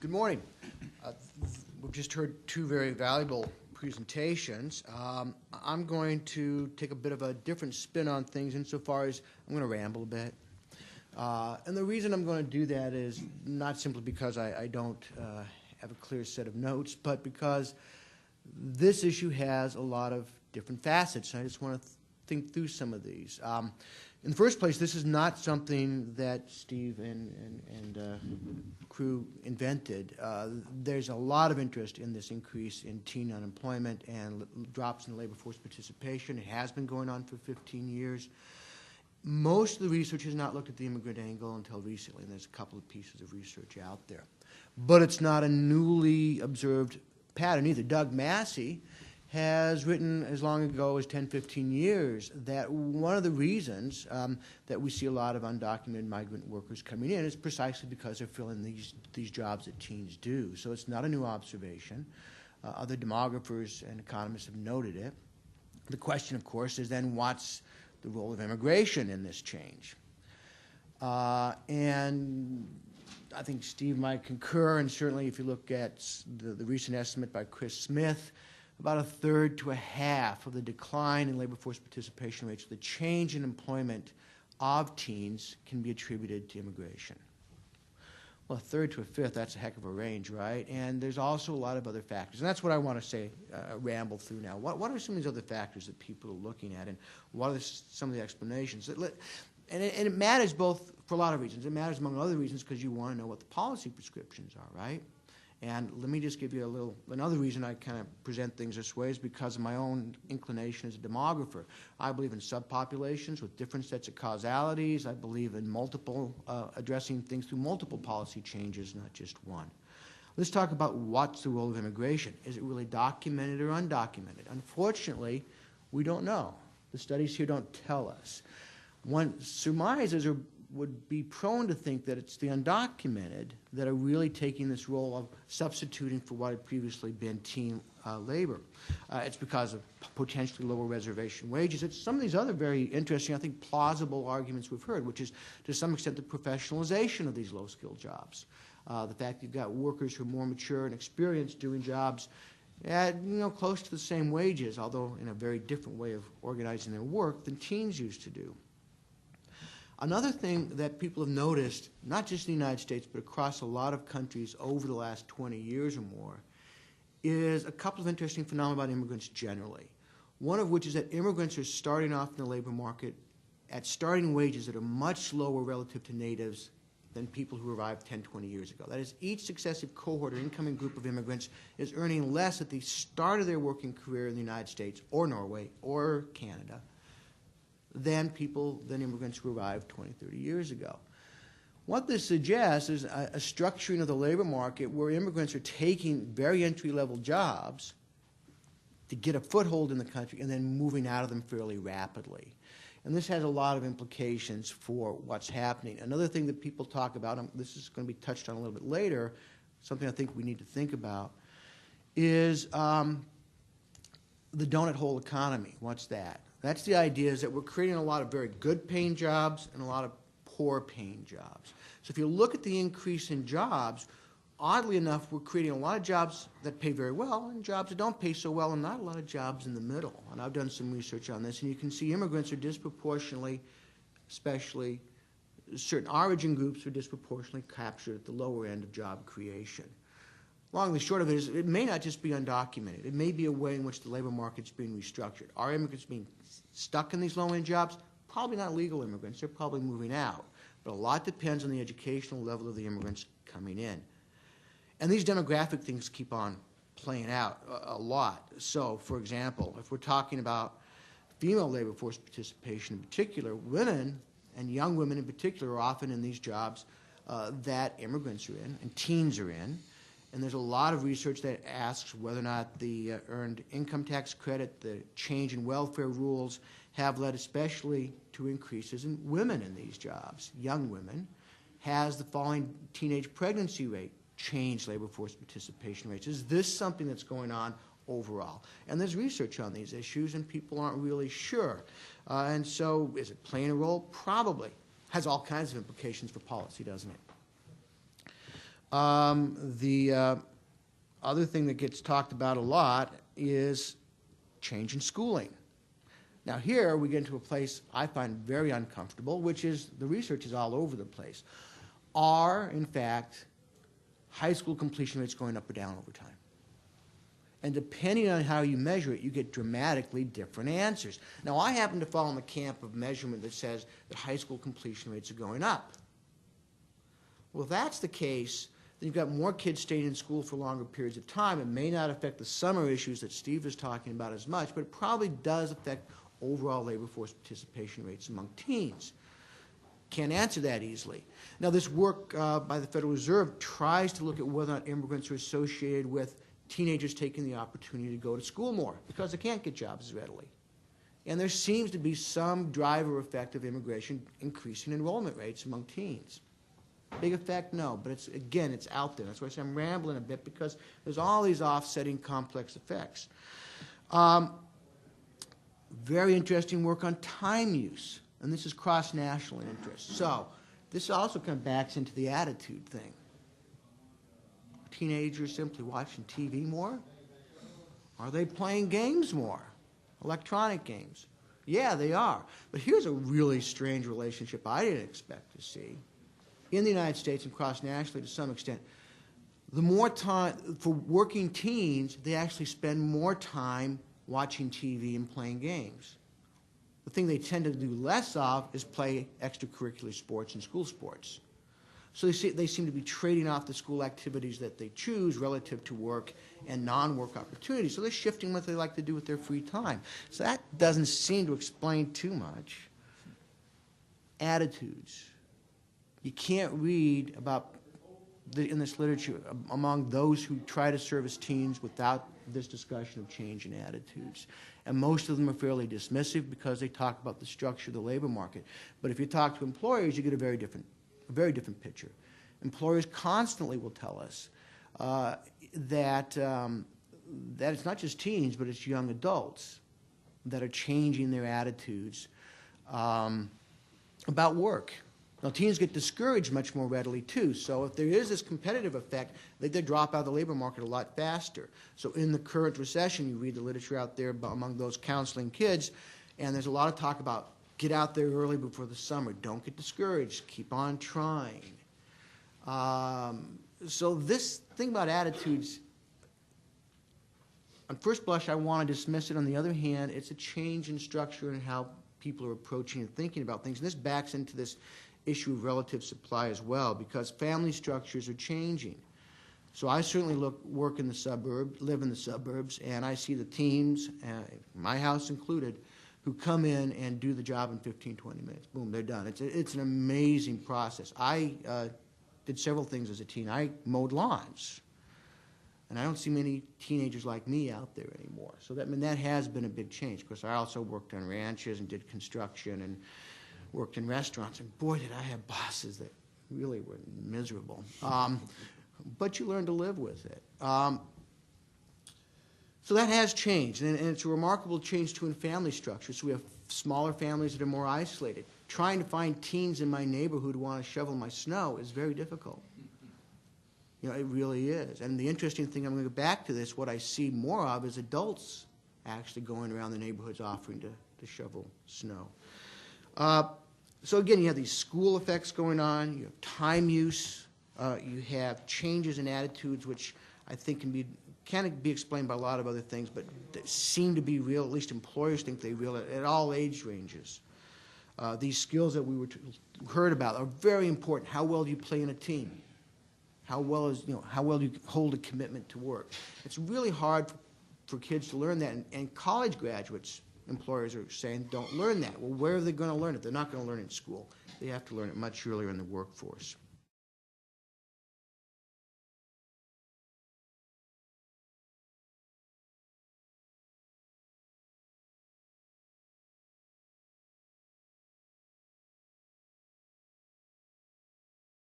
Good morning. We've just heard two very valuable presentations. I'm going to take a bit of a different spin on things insofar as I'm going to ramble a bit. And the reason I'm going to do that is not simply because I don't have a clear set of notes, but because this issue has a lot of different facets. I just want to think through some of these. In the first place, this is not something that Steve and crew invented. There's a lot of interest in this increase in teen unemployment and drops in labor force participation. It has been going on for 15 years. Most of the research has not looked at the immigrant angle until recently, and there's a couple of pieces of research out there. But it's not a newly observed pattern either. Doug Massey has written as long ago as 10, 15 years that one of the reasons that we see a lot of undocumented migrant workers coming in is precisely because they're filling these jobs that teens do. So it's not a new observation. Other demographers and economists have noted it. The question, of course, is then what's the role of immigration in this change? And I think Steve might concur, and certainly if you look at the recent estimate by Chris Smith, about a third to a half of the decline in labor force participation rates, the change in employment of teens, can be attributed to immigration. Well, a third to a fifth, that's a heck of a range, right? And there's also a lot of other factors. And that's what I want to say, ramble through now. What are some of these other factors that people are looking at, and what are some of the explanations? And it matters both for a lot of reasons. It matters, among other reasons, because you want to know what the policy prescriptions are, right? And let me just give you another reason I kind of present things this way is because of my own inclination as a demographer. I believe in subpopulations with different sets of causalities. I believe in addressing things through multiple policy changes, not just one. Let's talk about what's the role of immigration. Is it really documented or undocumented? Unfortunately, we don't know. The studies here don't tell us. One surmises or would be prone to think that it's the undocumented that are really taking this role of substituting for what had previously been teen labor. It's because of potentially lower reservation wages. It's some of these other very interesting, I think, plausible arguments we've heard, which is to some extent the professionalization of these low-skilled jobs. The fact you've got workers who are more mature and experienced doing jobs at close to the same wages, although in a very different way of organizing their work than teens used to do. Another thing that people have noticed, not just in the United States, but across a lot of countries over the last 20 years or more, is a couple of interesting phenomena about immigrants generally. One of which is that immigrants are starting off in the labor market at starting wages that are much lower relative to natives than people who arrived 10, 20 years ago. That is, each successive cohort or incoming group of immigrants is earning less at the start of their working career in the United States or Norway or Canada than immigrants who arrived 20, 30 years ago. What this suggests is a structuring of the labor market where immigrants are taking very entry-level jobs to get a foothold in the country and then moving out of them fairly rapidly. And this has a lot of implications for what's happening. Another thing that people talk about, and this is going to be touched on a little bit later, something I think we need to think about, is the donut hole economy. What's that? That's the idea is that we're creating a lot of very good-paying jobs and a lot of poor-paying jobs. So if you look at the increase in jobs, oddly enough, we're creating a lot of jobs that pay very well and jobs that don't pay so well, and not a lot of jobs in the middle. And I've done some research on this, and you can see immigrants are disproportionately, especially certain origin groups, are disproportionately captured at the lower end of job creation. Long and the short of it is it may not just be undocumented. It may be a way in which the labor market's being restructured. Are immigrants being stuck in these low-end jobs? Probably not legal immigrants. They're probably moving out. But a lot depends on the educational level of the immigrants coming in. And these demographic things keep on playing out a lot. So, for example, if we're talking about female labor force participation in particular, women, and young women in particular, are often in these jobs that immigrants are in and teens are in. And there's a lot of research that asks whether or not the earned income tax credit, the change in welfare rules, have led especially to increases in women in these jobs, young women. Has the falling teenage pregnancy rate changed labor force participation rates? Is this something that's going on overall? And there's research on these issues, and people aren't really sure. And so is it playing a role? Probably. Has all kinds of implications for policy, doesn't it? The other thing that gets talked about a lot is change in schooling. Now here we get into a place I find very uncomfortable, which is the research is all over the place. Are, in fact, high school completion rates going up or down over time? And depending on how you measure it, you get dramatically different answers. Now, I happen to fall in the camp of measurement that says that high school completion rates are going up. Well, if that's the case, then you've got more kids staying in school for longer periods of time. It may not affect the summer issues that Steve is talking about as much, but it probably does affect overall labor force participation rates among teens. Can't answer that easily. Now, this work by the Federal Reserve tries to look at whether or not immigrants are associated with teenagers taking the opportunity to go to school more because they can't get jobs as readily. And there seems to be some driver effect of immigration increasing enrollment rates among teens. Big effect? No, but it's, again, it's out there. That's why I say I'm rambling a bit, because there's all these offsetting complex effects. Very interesting work on time use, and this is cross-national in interest. So this also kind of backs into the attitude thing. Teenagers simply watching TV more? Are they playing games more? Electronic games? Yeah, they are. But here's a really strange relationship I didn't expect to see. In the United States and cross-nationally to some extent, the more time, for working teens, they actually spend more time watching TV and playing games. The thing they tend to do less of is play extracurricular sports and school sports. So they seem to be trading off the school activities that they choose relative to work and non-work opportunities. So they're shifting what they like to do with their free time. So that doesn't seem to explain too much. Attitudes. You can't read about, in this literature, among those who try to service teens without this discussion of change in attitudes. And most of them are fairly dismissive because they talk about the structure of the labor market. But if you talk to employers, you get a very different picture. Employers constantly will tell us that it's not just teens, but it's young adults that are changing their attitudes about work. Now, teens get discouraged much more readily, too. So if there is this competitive effect, they drop out of the labor market a lot faster. So in the current recession, you read the literature out there among those counseling kids, and there's a lot of talk about get out there early before the summer. Don't get discouraged. Keep on trying. So this thing about attitudes, on first blush, I want to dismiss it. On the other hand, it's a change in structure and how people are approaching and thinking about things. And this backs into this issue of relative supply as well, because family structures are changing. So I certainly work in the suburbs, live in the suburbs, and I see the teams, my house included, who come in and do the job in 15, 20 minutes. Boom, they're done. It's an amazing process. I did several things as a teen. I mowed lawns, and I don't see many teenagers like me out there anymore. So that has been a big change, because I also worked on ranches and did construction and worked in restaurants, and boy, did I have bosses that really were miserable. But you learn to live with it. So that has changed, and it's a remarkable change, too, in family structure. So we have smaller families that are more isolated. Trying to find teens in my neighborhood who want to shovel my snow is very difficult. You know, it really is. And the interesting thing, I'm going to go back to this, what I see more of is adults actually going around the neighborhoods offering to shovel snow. So again, you have these school effects going on, you have time use, you have changes in attitudes, which I think can be explained by a lot of other things, but that seem to be real, at least employers think they're real, at all age ranges. These skills that we heard about are very important. How well do you play in a team? How well do you hold a commitment to work? It's really hard for kids to learn that, and college graduates, employers are saying, don't learn that. Well, where are they going to learn it? They're not going to learn it in school. They have to learn it much earlier in the workforce.